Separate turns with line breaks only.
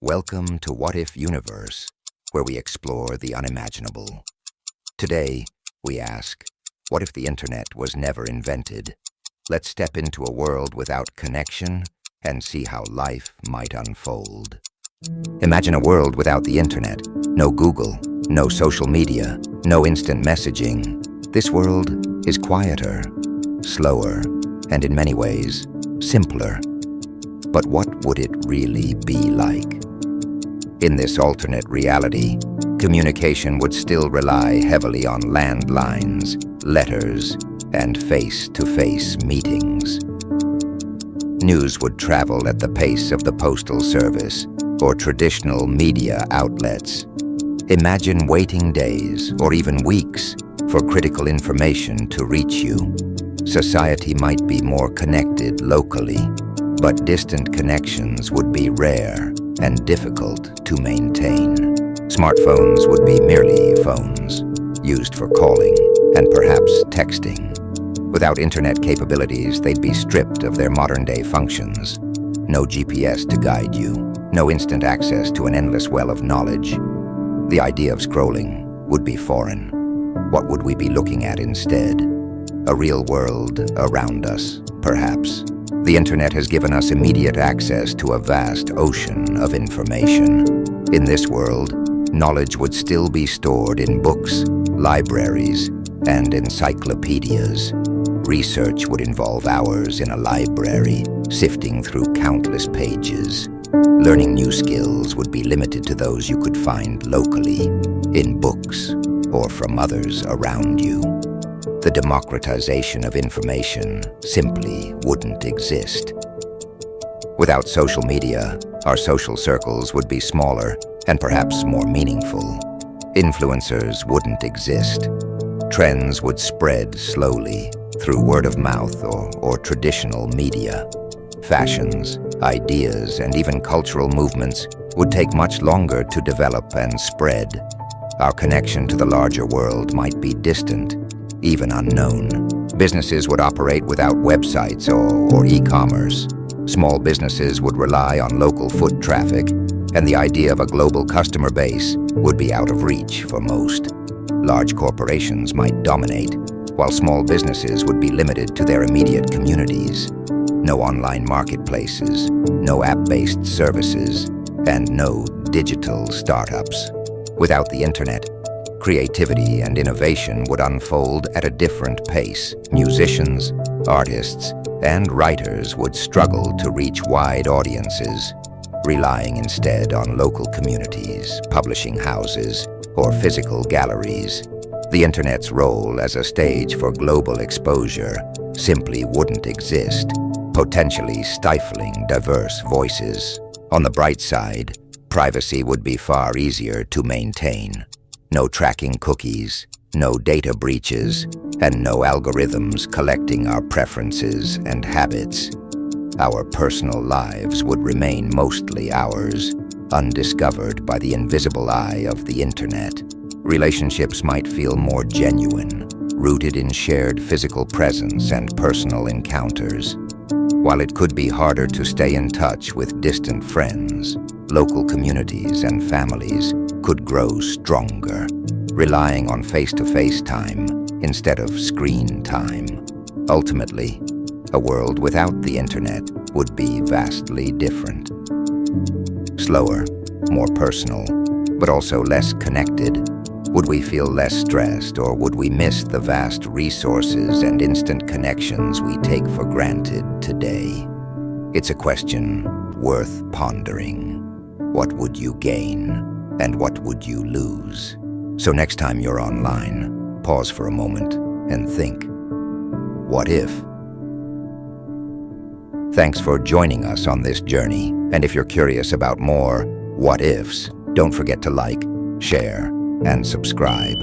Welcome to What If Universe, where we explore the unimaginable. Today, we ask, what if the internet was never invented? Let's step into a world without connection and see how life might unfold. Imagine a world without the internet. No Google, no social media, no instant messaging. This world is quieter, slower, and in many ways, simpler. But what would it really be like? In this alternate reality, communication would still rely heavily on landlines, letters, and face-to-face meetings. News would travel at the pace of the postal service or traditional media outlets. Imagine waiting days or even weeks for critical information to reach you. Society might be more connected locally, but distant connections would be rare and difficult to maintain. Smartphones would be merely phones, used for calling and perhaps texting. Without internet capabilities, they'd be stripped of their modern-day functions. No GPS to guide you, no instant access to an endless well of knowledge. The idea of scrolling would be foreign. What would we be looking at instead? A real world around us, perhaps. The internet has given us immediate access to a vast ocean of information. In this world, knowledge would still be stored in books, libraries, and encyclopedias. Research would involve hours in a library, sifting through countless pages. Learning new skills would be limited to those you could find locally, in books, or from others around you. The democratization of information simply wouldn't exist. Without social media, our social circles would be smaller and perhaps more meaningful. Influencers wouldn't exist. Trends would spread slowly through word of mouth or traditional media. Fashions, ideas, and even cultural movements would take much longer to develop and spread. Our connection to the larger world might be distant, even unknown. Businesses would operate without websites or e-commerce. Small businesses would rely on local foot traffic, and the idea of a global customer base would be out of reach for most. Large corporations might dominate, while small businesses would be limited to their immediate communities. No online marketplaces, no app-based services, and no digital startups. Without the internet, creativity and innovation would unfold at a different pace. Musicians, artists, and writers would struggle to reach wide audiences, relying instead on local communities, publishing houses, or physical galleries. The internet's role as a stage for global exposure simply wouldn't exist, potentially stifling diverse voices. On the bright side, privacy would be far easier to maintain. No tracking cookies, no data breaches, and no algorithms collecting our preferences and habits. Our personal lives would remain mostly ours, undiscovered by the invisible eye of the internet. Relationships might feel more genuine, rooted in shared physical presence and personal encounters. While it could be harder to stay in touch with distant friends, local communities and families could grow stronger, relying on face-to-face time instead of screen time. Ultimately, a world without the internet would be vastly different. Slower, more personal, but also less connected. Would we feel less stressed, or would we miss the vast resources and instant connections we take for granted today? It's a question worth pondering. What would you gain, and what would you lose? So next time you're online, pause for a moment and think, what if? Thanks for joining us on this journey, and if you're curious about more what ifs, don't forget to like, share, and subscribe.